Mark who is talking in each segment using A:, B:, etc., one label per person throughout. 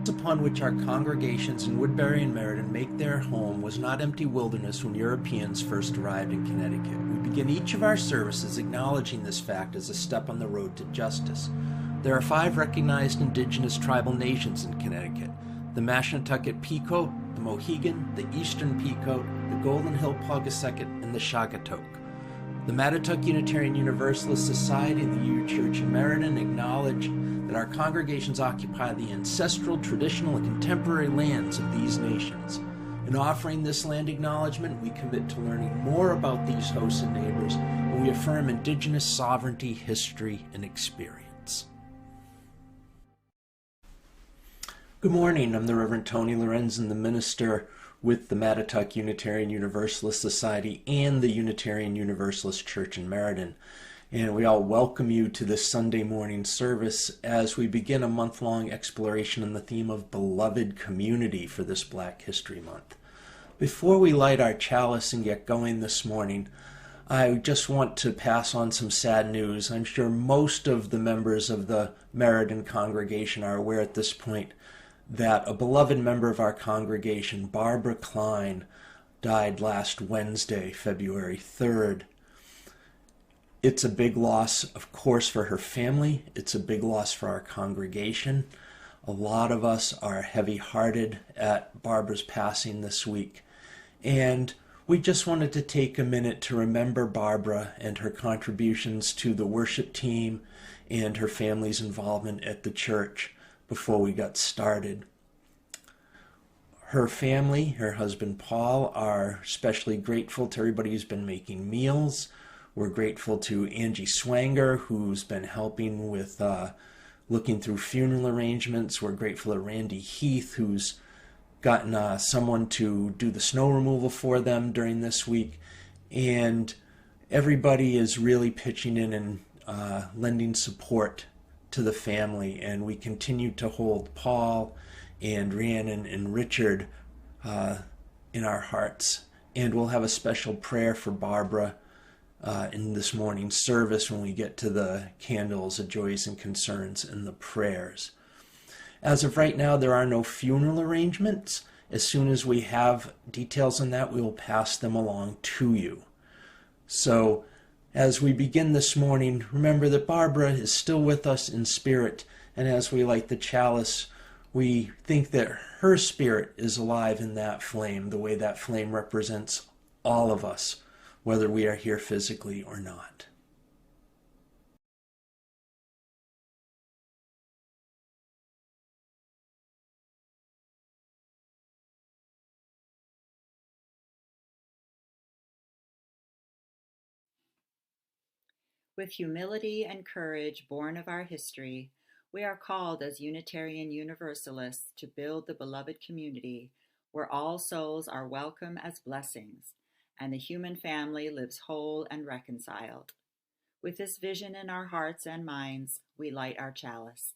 A: upon which our congregations in Woodbury and Meriden make their home was not empty wilderness when Europeans first arrived in Connecticut. We begin each of our services acknowledging this fact as a step on the road to justice. There are 5 recognized indigenous tribal nations in Connecticut: the Mashantucket Pequot, the Mohegan, the Eastern Pequot, the Golden Hill Pawcatucket, and the Shagatoke. The Mattatuck Unitarian Universalist Society and the UU Church in Meriden acknowledge that our congregations occupy the ancestral, traditional, and contemporary lands of these nations. In offering this land acknowledgement, we commit to learning more about these hosts and neighbors, and we affirm indigenous sovereignty, history, and experience. Good morning. I'm the Reverend Tony Lorenzen, the minister with the Mattatuck Unitarian Universalist Society and the Unitarian Universalist Church in Meriden. And we all welcome you to this Sunday morning service as we begin a month-long exploration on the theme of beloved community for this Black History Month. Before we light our chalice and get going this morning, I just want to pass on some sad news. I'm sure most of the members of the Meriden congregation are aware at this point that a beloved member of our congregation, Barbara Klein, died last Wednesday, February 3rd. It's a big loss, of course, for her family. It's a big loss for our congregation. A lot of us are heavy-hearted at Barbara's passing this week. And we just wanted to take a minute to remember Barbara and her contributions to the worship team and her family's involvement at the church before we got started. Her family, her husband Paul, are especially grateful to everybody who's been making meals. We're grateful to Angie Swanger, who's been helping with looking through funeral arrangements. We're grateful to Randy Heath, who's gotten someone to do the snow removal for them during this week. And everybody is really pitching in and lending support to the family. And we continue to hold Paul and Rhiannon and Richard in our hearts. And we'll have a special prayer for Barbara in this morning's service when we get to the candles, the joys and concerns, and the prayers. As of right now, there are no funeral arrangements. As soon as we have details on that, we will pass them along to you. So as we begin this morning, remember that Barbara is still with us in spirit, and as we light the chalice, we think that her spirit is alive in that flame, the way that flame represents all of us, whether we are here physically or not.
B: With humility and courage born of our history, we are called as Unitarian Universalists to build the beloved community where all souls are welcome as blessings and the human family lives whole and reconciled. With this vision in our hearts and minds, we light our chalice.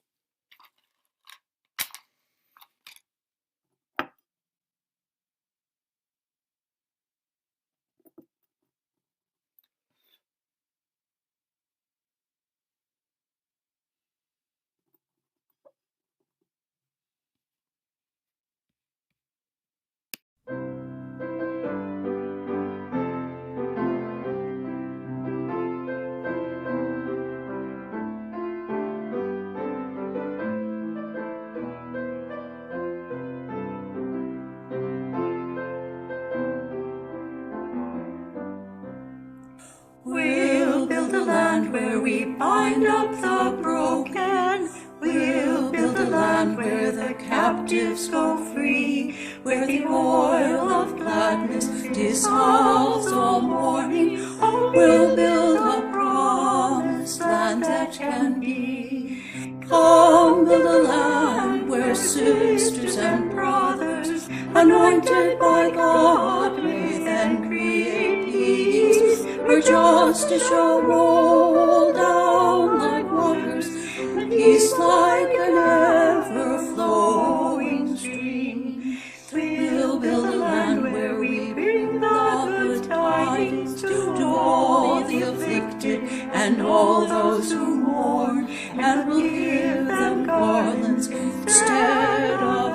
C: Where we bind up the broken, we'll build a land where the captives go free, where the oil of gladness dissolves all mourning. Oh, we'll build a promised land that can be. Come, build a land where sisters and brothers, anointed by God, may then create peace, where justice shall roll down like waters, and peace like an ever-flowing stream. We'll build a land where we bring the good tidings to all the afflicted and all those who mourn, and we'll give them garlands instead of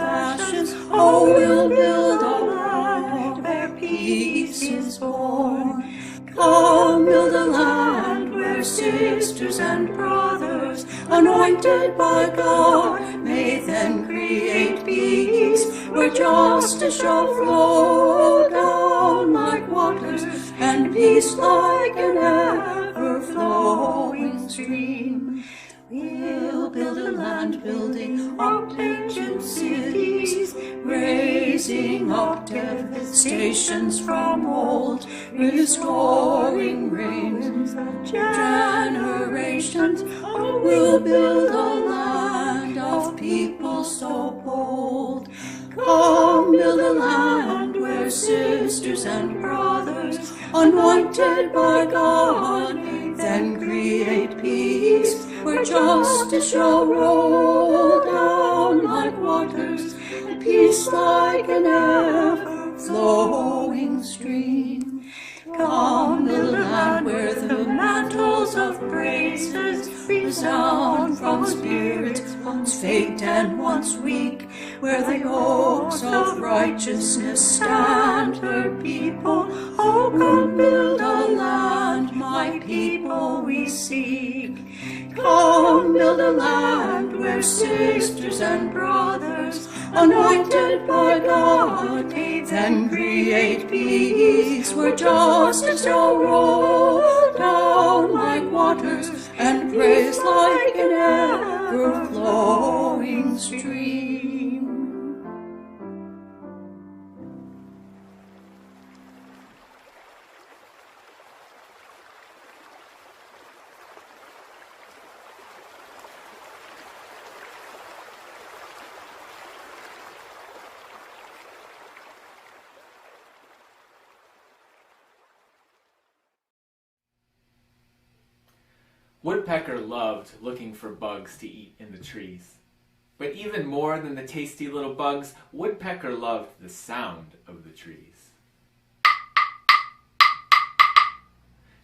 C: Oh, we'll build a land where peace is born. Come, build a land where sisters and brothers, anointed by God, may then create peace, where justice shall flow down like waters, and peace like an ever-flowing stream. We'll build a land building up ancient cities, raising up devastations from old, restoring reigns of generations. Oh, we'll build a land of people so bold. Come, build a land where sisters and brothers, anointed by God, then create peace, where justice shall roll down like waters, and peace like an ever-flowing stream. Come, build a land where the mantles of praises resound from spirits once faint and once weak, where the oaks of righteousness stand her people. Oh, come, build a land, my people we seek. Come, build a land where sisters and brothers, anointed by God, then create peace, where justice shall roll down like waters, and praise like an ever-flowing stream.
D: Woodpecker loved looking for bugs to eat in the trees. But even more than the tasty little bugs, Woodpecker loved the sound of the trees.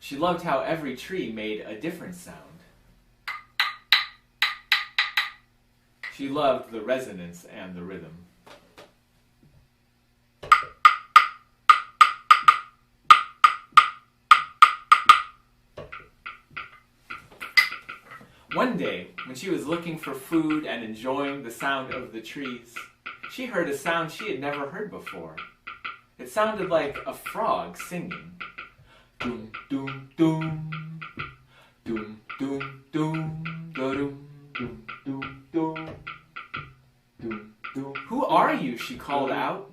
D: She loved how every tree made a different sound. She loved the resonance and the rhythm. One day, when she was looking for food and enjoying the sound of the trees, she heard a sound she had never heard before. It sounded like a frog singing. Doom, doom, doom. Doom, doom, doom. Da-doom, doom, doom, doom. Doom, doom. Who are you? She called out.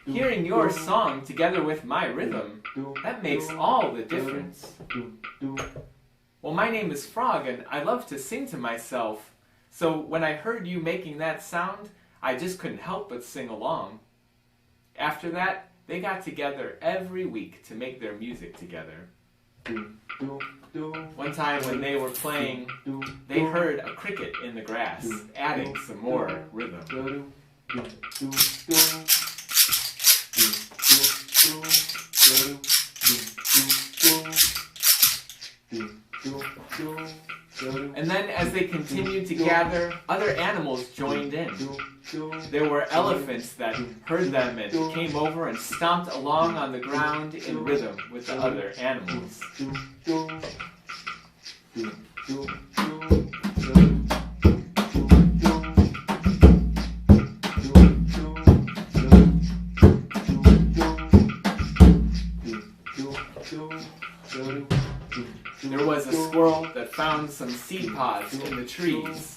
D: Hearing your song together with my rhythm, that makes all the difference. Well, my name is Frog, and I love to sing to myself. So when I heard you making that sound, I just couldn't help but sing along. After that, they got together every week to make their music together. One time when they were playing, they heard a cricket in the grass, adding some more rhythm. And then as they continued to gather, other animals joined in. There were elephants that heard them and came over and stomped along on the ground in rhythm with the other animals. There was a squirrel that found some seed pods in the trees.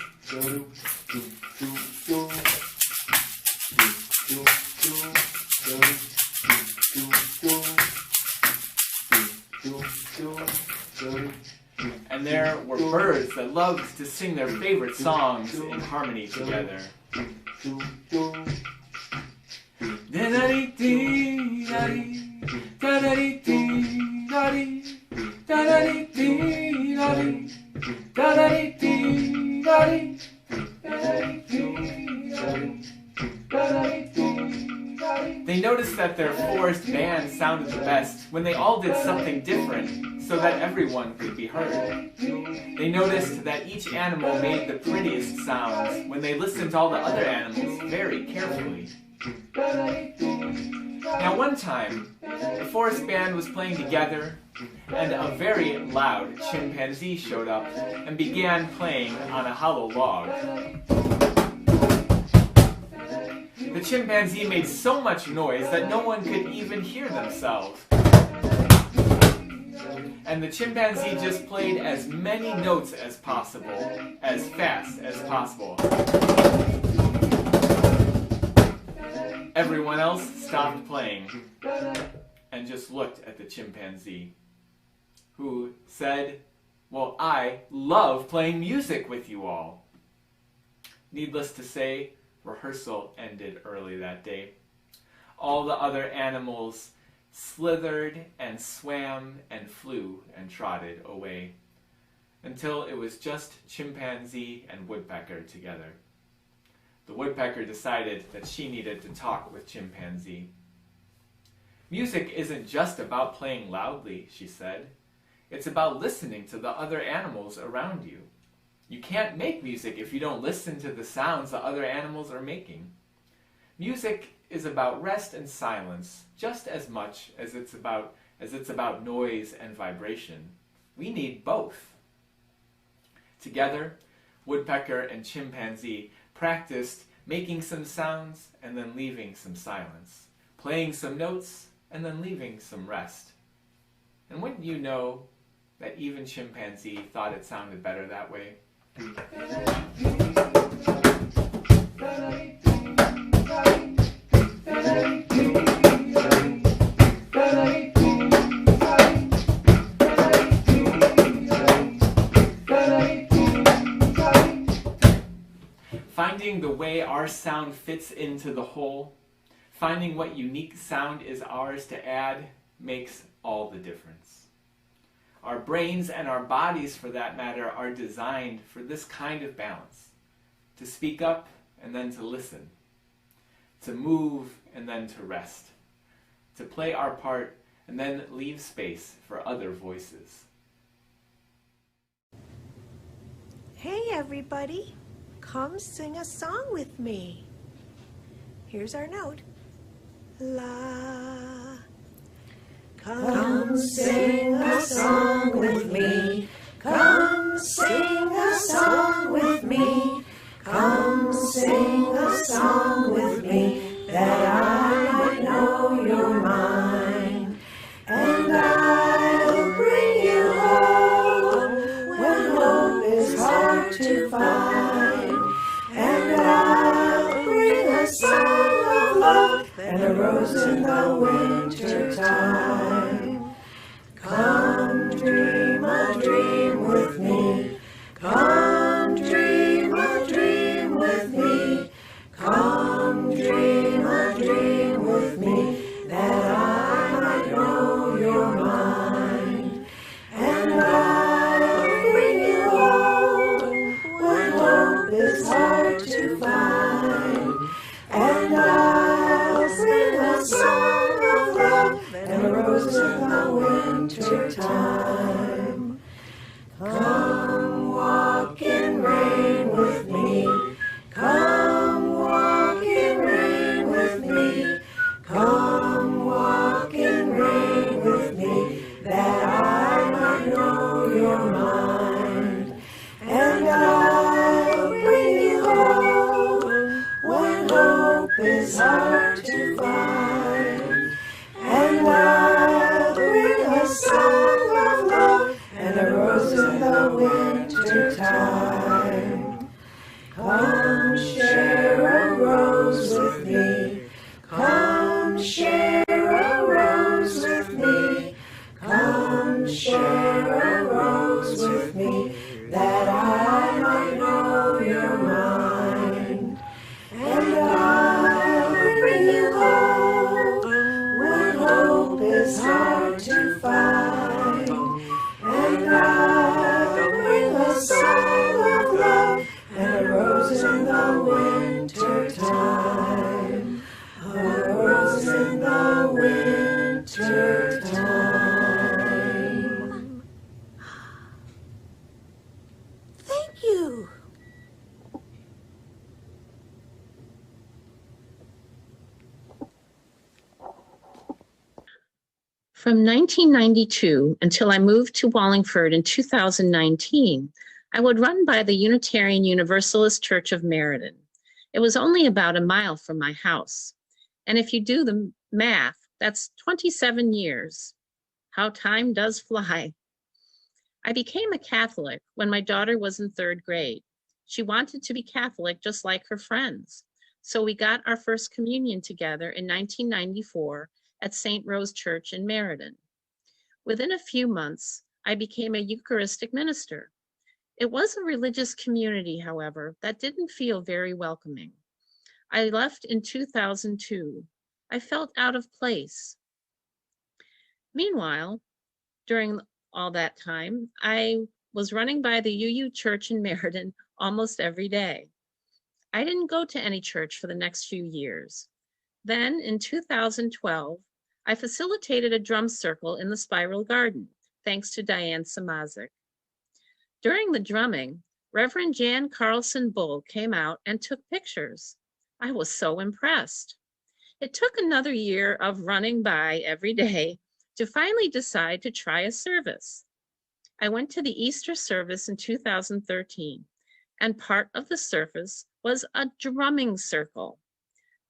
D: And there were birds that loved to sing their favorite songs in harmony together. They noticed that their forest band sounded the best when they all did something different so that everyone could be heard. They noticed that each animal made the prettiest sounds when they listened to all the other animals very carefully. Now one time, the forest band was playing together, and a very loud chimpanzee showed up and began playing on a hollow log. The chimpanzee made so much noise that no one could even hear themselves. And the chimpanzee just played as many notes as possible, as fast as possible. Everyone else stopped playing and just looked at the chimpanzee, who said, "Well, I love playing music with you all." Needless to say, rehearsal ended early that day. All the other animals slithered and swam and flew and trotted away, until it was just chimpanzee and woodpecker together. The woodpecker decided that she needed to talk with chimpanzee. "Music isn't just about playing loudly," she said. "It's about listening to the other animals around you. You can't make music if you don't listen to the sounds the other animals are making. Music is about rest and silence just as much as it's about noise and vibration. We need both." Together, woodpecker and chimpanzee practiced making some sounds and then leaving some silence, playing some notes and then leaving some rest. And wouldn't you know that even chimpanzee thought it sounded better that way? Finding the way our sound fits into the whole, finding what unique sound is ours to add, makes all the difference. Our brains and our bodies, for that matter, are designed for this kind of balance. To speak up and then to listen. To move and then to rest. To play our part and then leave space for other voices.
E: Hey everybody, come sing a song with me. Here's our note. La. Come sing a song with me. Come sing a song with me. Come sing a song with me, that I might know you're mine. And I'll bring you home when hope is hard to find. And I'll bring a song of love and a rose in the winter time. Come dream a dream with me. Come dream a dream with me. Come dream a dream with me, that I might know you're mine. And I'll bring you home when hope is hard to find. And I'll sing a song of love and a rose in the winter time. Come walk in rain with me. Come walk in rain with me. Come walk in rain with me, that I might know you're mine. And I'll bring you home when hope is hard to find. And I'll bring a song of love and a rose in the winter time. Come share a rose with me. Come share a rose with me. Come share a rose with me, that I might know you're mine. And I'll bring you home when hope is hard to find. And I'll bring a song of love and a rose in the wind.
F: From 1992 until I moved to Wallingford in 2019, I would run by the Unitarian Universalist Church of Meriden. It was only about a mile from my house. And if you do the math, that's 27 years. How time does fly. I became a Catholic when my daughter was in 3rd grade. She wanted to be Catholic just like her friends. So we got our first communion together in 1994 at St. Rose Church in Meriden. Within a few months, I became a Eucharistic minister. It was a religious community, however, that didn't feel very welcoming. I left in 2002. I felt out of place. Meanwhile, during all that time, I was running by the UU Church in Meriden almost every day. I didn't go to any church for the next few years. Then in 2012, I facilitated a drum circle in the Spiral Garden, thanks to Diane Samazik. During the drumming, Reverend Jan Carlson Bull came out and took pictures. I was so impressed. It took another year of running by every day to finally decide to try a service. I went to the Easter service in 2013, and part of the service was a drumming circle.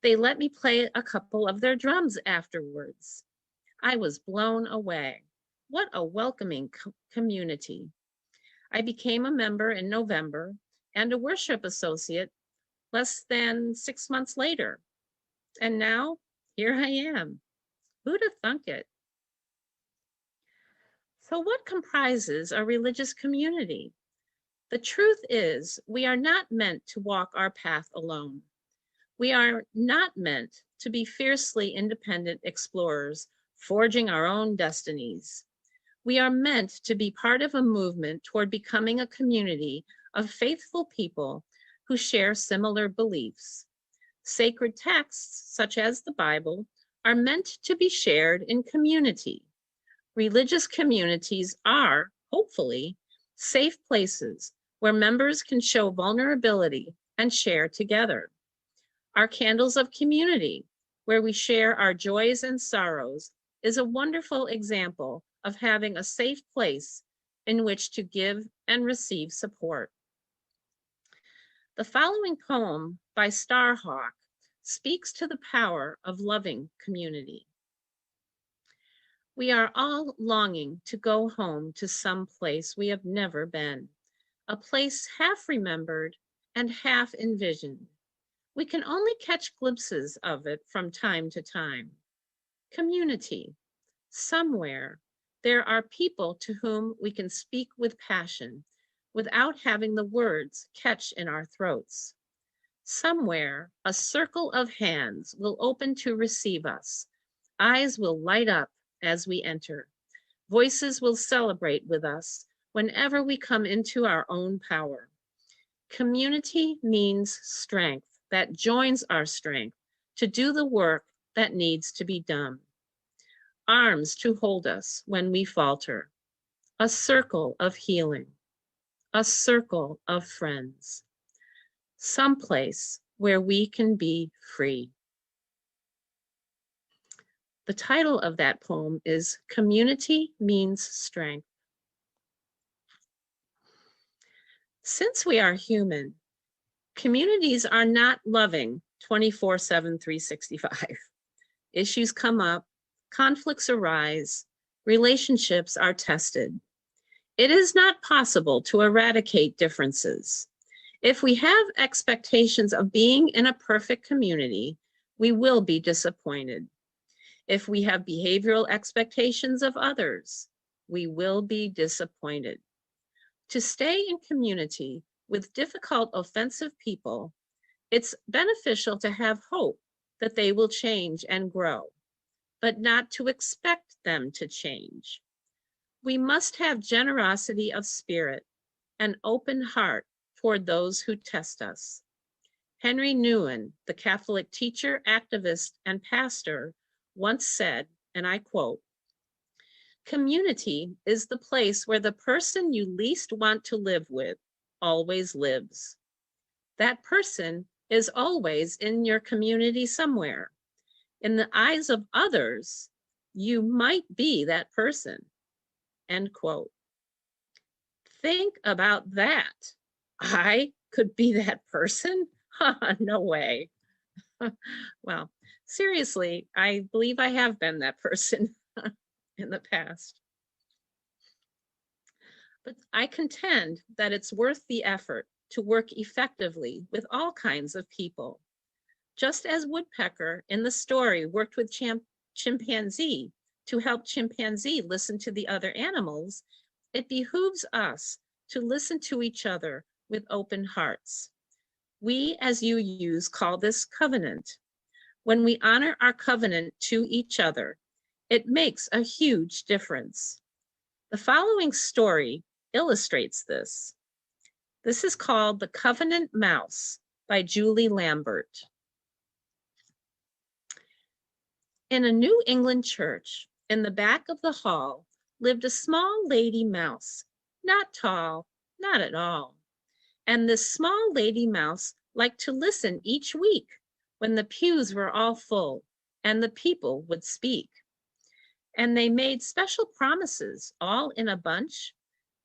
F: They let me play a couple of their drums afterwards. I was blown away. What a welcoming community. I became a member in November and a worship associate less than 6 months later. And now, here I am. Who'd have thunk it? So what comprises a religious community? The truth is, we are not meant to walk our path alone. We are not meant to be fiercely independent explorers, forging our own destinies. We are meant to be part of a movement toward becoming a community of faithful people who share similar beliefs. Sacred texts, such as the Bible, are meant to be shared in community. Religious communities are, hopefully, safe places where members can show vulnerability and share together. Our candles of community, where we share our joys and sorrows, is a wonderful example of having a safe place in which to give and receive support. The following poem by Starhawk speaks to the power of loving community. We are all longing to go home to some place we have never been, a place half remembered and half envisioned. We can only catch glimpses of it from time to time. Community. Somewhere there are people to whom we can speak with passion without having the words catch in our throats. Somewhere a circle of hands will open to receive us. Eyes will light up as we enter. Voices will celebrate with us whenever we come into our own power. Community means strength that joins our strength to do the work that needs to be done. Arms to hold us when we falter. A circle of healing. A circle of friends. Someplace where we can be free. The title of that poem is Community Means Strength. Since we are human, communities are not loving 24/7, 365. Issues come up, conflicts arise, relationships are tested. It is not possible to eradicate differences. If we have expectations of being in a perfect community, we will be disappointed. If we have behavioral expectations of others, we will be disappointed. To stay in community with difficult, offensive people, it's beneficial to have hope that they will change and grow, but not to expect them to change. We must have generosity of spirit, an open heart toward those who test us. Henry Nouwen, the Catholic teacher, activist, and pastor, once said, and I quote, "Community is the place where the person you least want to live with always lives. That person is always in your community somewhere. In the eyes of others, You might be that person, end quote. Think about that. I could be that person? No way. Well, seriously, I believe I have been that person in the past. But I contend that it's worth the effort to work effectively with all kinds of people. Just as Woodpecker in the story worked with chimpanzee to help chimpanzee listen to the other animals, it behooves us to listen to each other with open hearts. We as UUs call this covenant. When we honor our covenant to each other, it makes a huge difference. The following story illustrates this. This is called The Covenant Mouse by Julie Lambert. In a New England church, in the back of the hall, lived a small lady mouse, not tall, not at all. And this small lady mouse liked to listen each week when the pews were all full and the people would speak. And they made special promises, all in a bunch,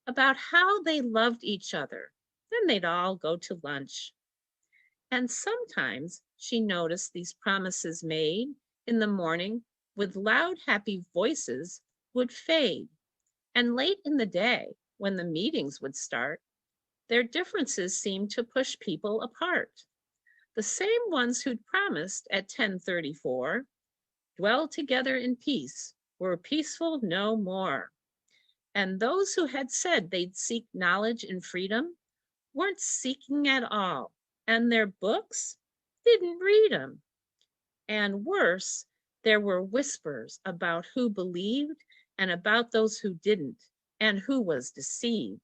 F: about how they loved each other. Then they'd all go to lunch. And sometimes she noticed these promises made in the morning with loud, happy voices would fade. And late in the day, when the meetings would start, their differences seemed to push people apart. The same ones who'd promised at 10:34, dwell together in peace, were peaceful no more. And those who had said they'd seek knowledge and freedom weren't seeking at all, and their books didn't read them. And worse, there were whispers about who believed and about those who didn't, and who was deceived.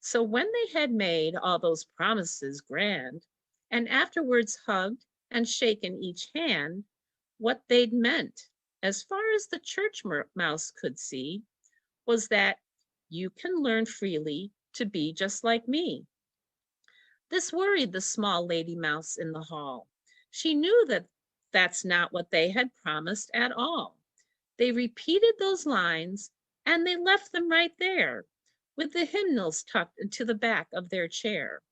F: So when they had made all those promises grand, and afterwards hugged and shaken each hand, what they'd meant, as far as the church mouse could see, was that you can learn freely to be just like me. This worried the small lady mouse in the hall. She knew that that's not what they had promised at all. They repeated those lines and they left them right there, with the hymnals tucked into the back of their chair.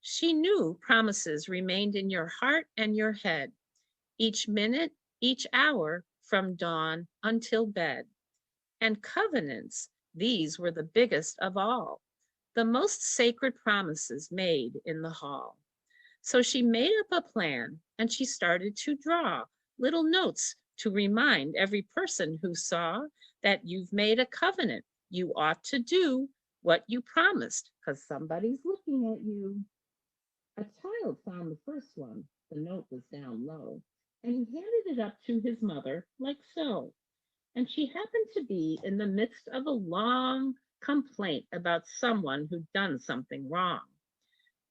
F: She knew promises remained in your heart and your head, each minute, each hour, from dawn until bed. And covenants, these were the biggest of all, the most sacred promises made in the hall. So she made up a plan and she started to draw little notes to remind every person who saw that you've made a covenant. You ought to do what you promised because somebody's looking at you. A child found the first one. The note was down low, and he handed it up to his mother like so. And she happened to be in the midst of a long complaint about someone who'd done something wrong.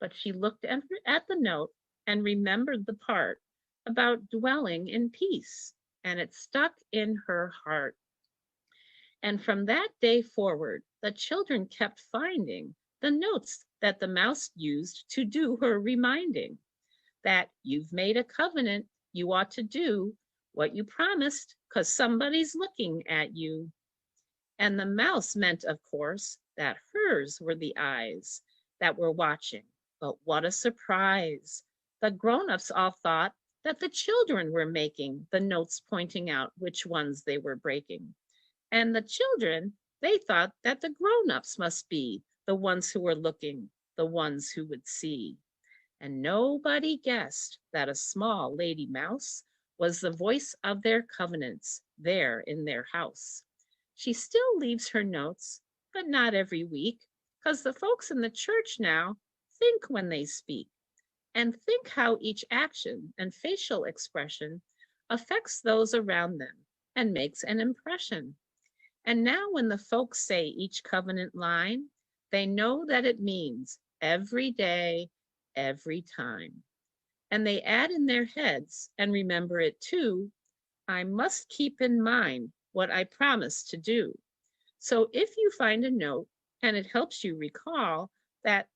F: But she looked at the note and remembered the part about dwelling in peace, and it stuck in her heart. And from that day forward, the children kept finding the notes that the mouse used to do her reminding that you've made a covenant, you ought to do what you promised because somebody's looking at you. And the mouse meant, of course, that hers were the eyes that were watching. But what a surprise. The grown-ups all thought that the children were making the notes pointing out which ones they were breaking. And the children, they thought that the grown-ups must be the ones who were looking, the ones who would see. And nobody guessed that a small lady mouse was the voice of their covenants there in their house. She still leaves her notes, but not every week, because the folks in the church now think when they speak, and think how each action and facial expression affects those around them and makes an impression. And now when the folks say each covenant line, they know that it means every day, every time. And they add in their heads and remember it too, I must keep in mind what I promised to do. So if you find a note and it helps you recall that,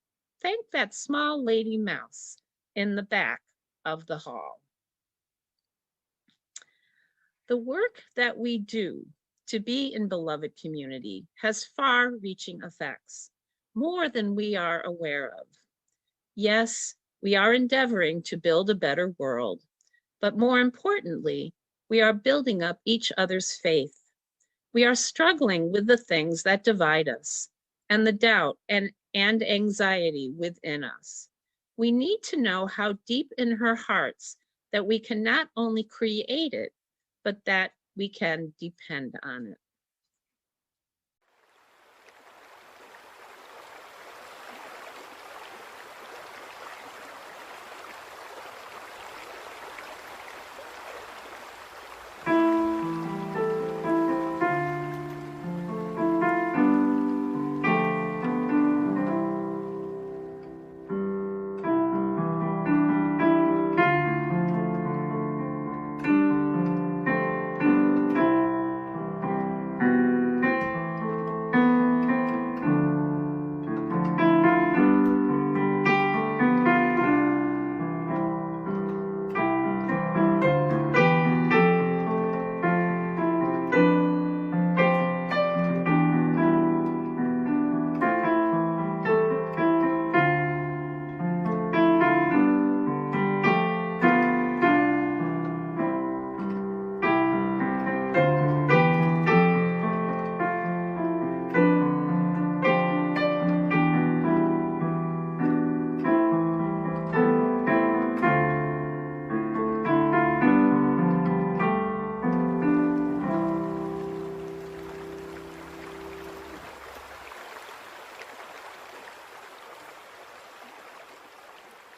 F: thank that small lady mouse in the back of the hall. The work that we do to be in beloved community has far-reaching effects, more than we are aware of. Yes, we are endeavoring to build a better world, but more importantly, we are building up each other's faith. We are struggling with the things that divide us and the doubt and anxiety within us. We need to know how deep in her hearts that we can not only create it, but that we can depend on it.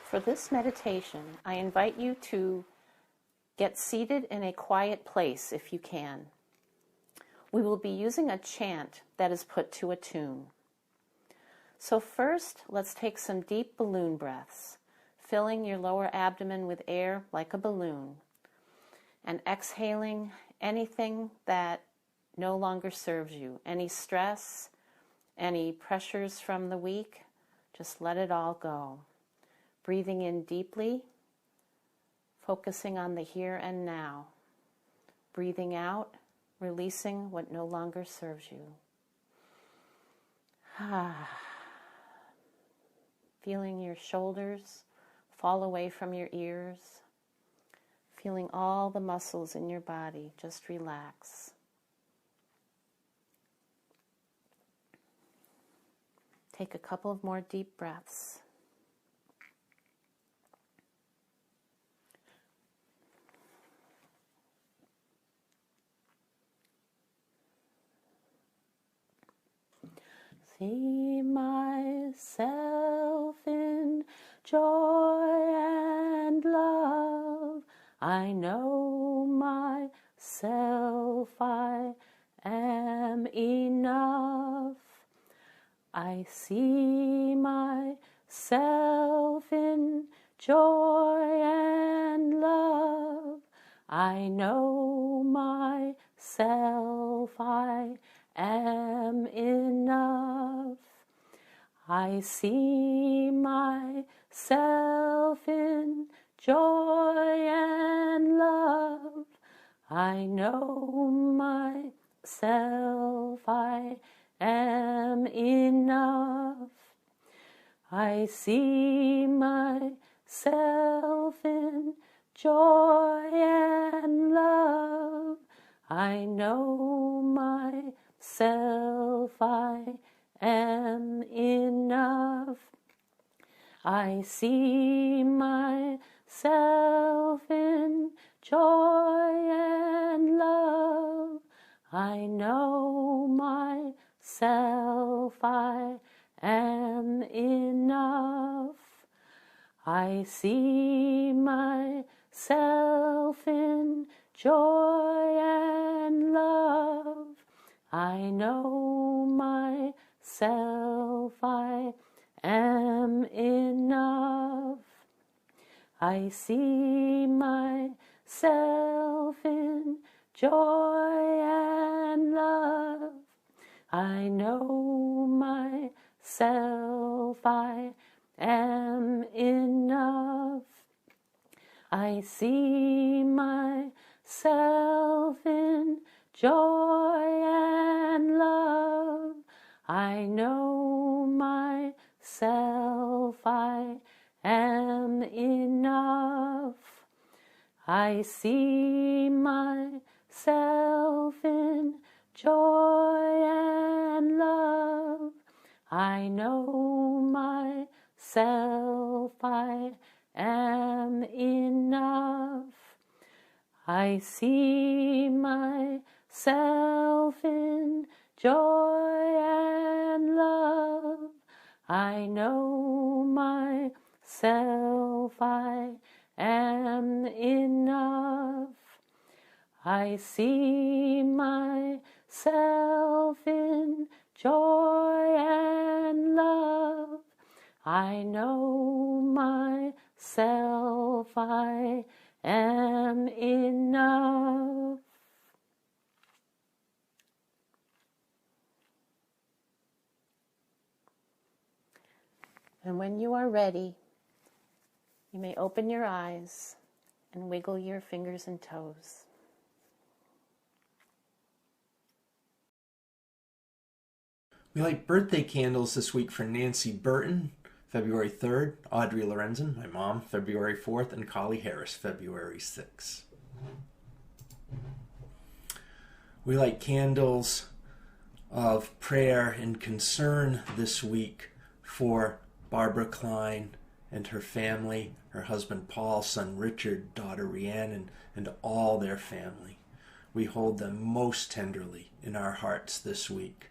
G: For this meditation, I invite you to get seated in a quiet place if you can. We will be using a chant that is put to a tune. So first, let's take some deep balloon breaths, filling your lower abdomen with air like a balloon, and exhaling anything that no longer serves you, any stress, any pressures from the week, just let it all go. Breathing in deeply, focusing on the here and now. Breathing out, releasing what no longer serves you. Feeling your shoulders fall away from your ears. Feeling all the muscles in your body just relax. Take a couple of more deep breaths. See myself in joy and love. I know myself, I am enough. I see myself in joy and love. I know myself, I am enough. I see myself in joy and love. I know myself, I am enough. I see myself in joy and love. I know myself, I am enough. I see myself in joy and love. I know myself, I am enough. I see myself in joy and love. I know myself, I am enough. I see myself in joy and love. I know myself, I am enough. I see myself myself in joy and love. I know myself, I am enough. I see myself in joy and love. I know myself, I am enough. I see myself in joy and love. I know myself, I am enough. I see myself in joy and love. I know myself, I am enough. And when you are ready, you may open your eyes and wiggle your fingers and toes.
A: We light birthday candles this week for Nancy Burton, February 3rd, Audrey Lorenzen, my mom, February 4th, and Collie Harris, February 6th. We light candles of prayer and concern this week for Barbara Klein and her family, her husband Paul, son Richard, daughter Rhiannon, and all their family. We hold them most tenderly in our hearts this week.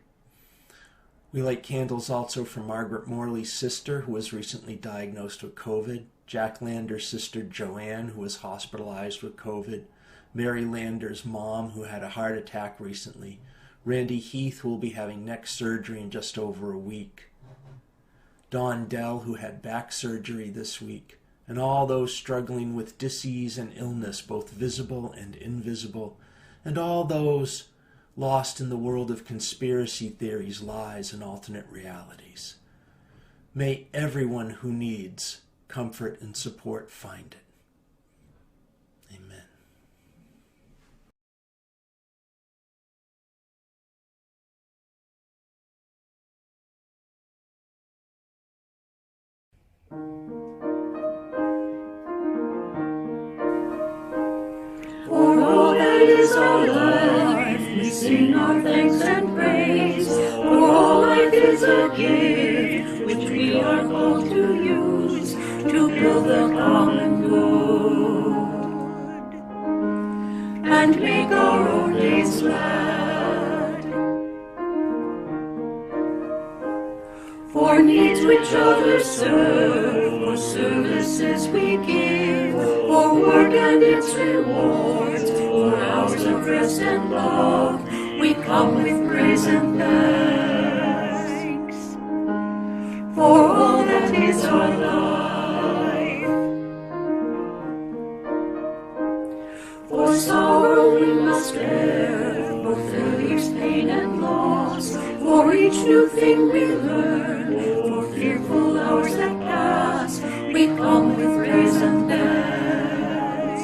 A: We light candles also for Margaret Morley's sister, who was recently diagnosed with COVID, Jack Lander's sister Joanne, who was hospitalized with COVID, Mary Lander's mom, who had a heart attack recently, Randy Heath, who will be having neck surgery in just over a week, Dawn Dell, who had back surgery this week, and all those struggling with disease and illness, both visible and invisible, and all those lost in the world of conspiracy theories, lies, and alternate realities. May everyone who needs comfort and support find it. Amen.
C: For all that is our life, we sing our thanks and praise. For all life is a gift which we are called to use to build the common good and make our own days glad. For needs which others serve, for services we give, for work and its rewards, for hours of rest and love, we come with praise and thanks. For all that is our life, for sorrow we must bear, for failures, pain and loss, for each new thing we learn, for fearful hours that pass, we come with praise and thanks.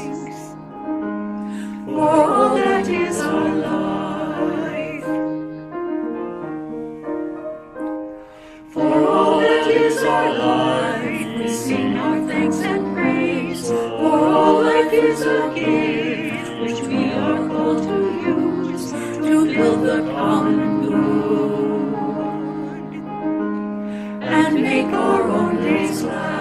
C: For all that is our life, for all that is our life, we sing our thanks and praise. For all life is a gift which we are called to use to build the common good and make our own days glad.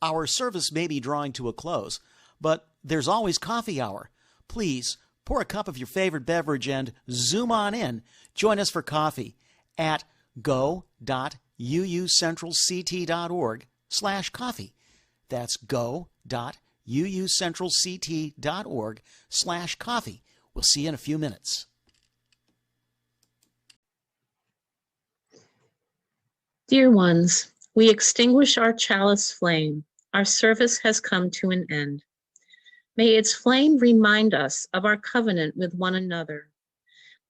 H: Our service may be drawing to a close, but there's always coffee hour. Please pour a cup of your favorite beverage and zoom on in. Join us for coffee at go.uucentralct.org/coffee. That's go.uucentralct.org/coffee. We'll see you in a few minutes.
F: Dear ones, we extinguish our chalice flame. Our service has come to an end. May its flame remind us of our covenant with one another.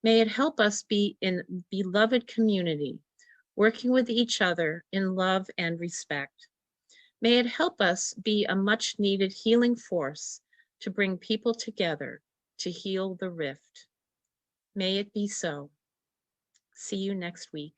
F: May it help us be in beloved community, working with each other in love and respect. May it help us be a much needed healing force to bring people together to heal the rift. May it be so. See you next week.